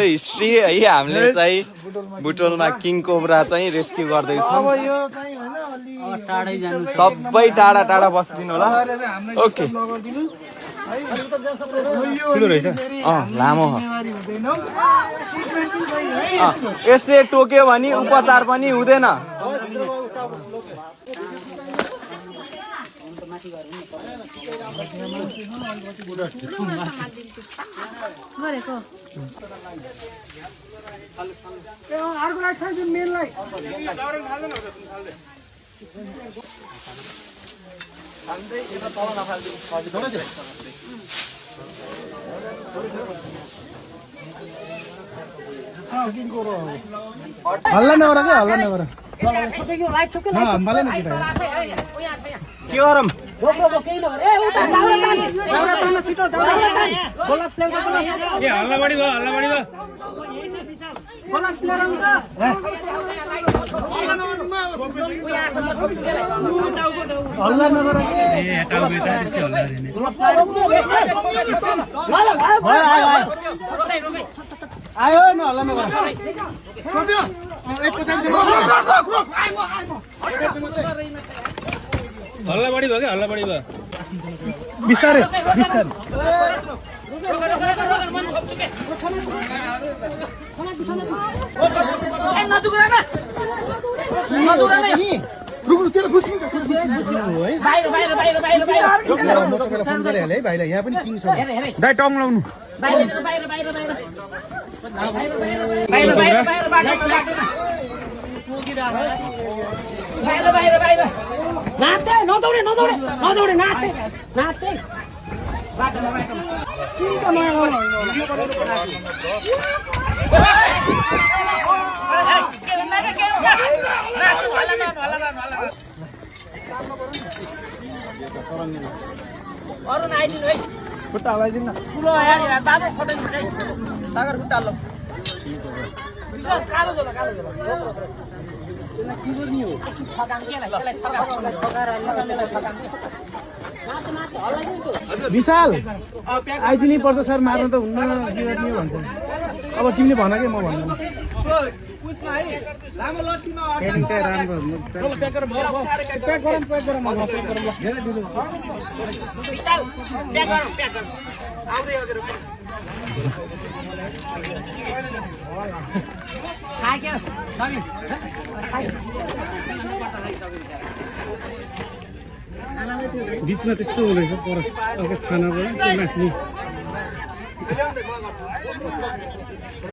चाहिँ हिस्ट्री है हामीले चाहिँ बुटोलमा किङ कोब्रा चाहिँ रेस्क्यु गर्दैछौँ सबै टाढा टाढा बसिदिनु होला ओके लामो यसले टोक्यो भने उपचार पनि हुँदैन हल्ला नगर के हल्ला नगर के गरम हल्ला नगर आयो न हल्ला नगर हल्ला बढी भयो क्या हल्ला बढी भयो बिस्तारै बिस्तारै भाइलाई यहाँ पनि किङ छ दाइ टङ लाउनु नाते नदौडे नदौडे नदौडे नाते नाते अरु आइदिनु है खुट्टा हलाइदिनु न ठुलो यहाँ दादा फटाइदिनु है सागर खुट्टा लो विश्वास कालो जोला के गर्ने हो ठगान केलाई विशाल आइदिनै पर्छ सर मार्न त हुन्न के गर्ने भन्छ अब तिमीले भन के म भन्दैन बिचमा त्यस्तो हुँदैछ पर छाना पनि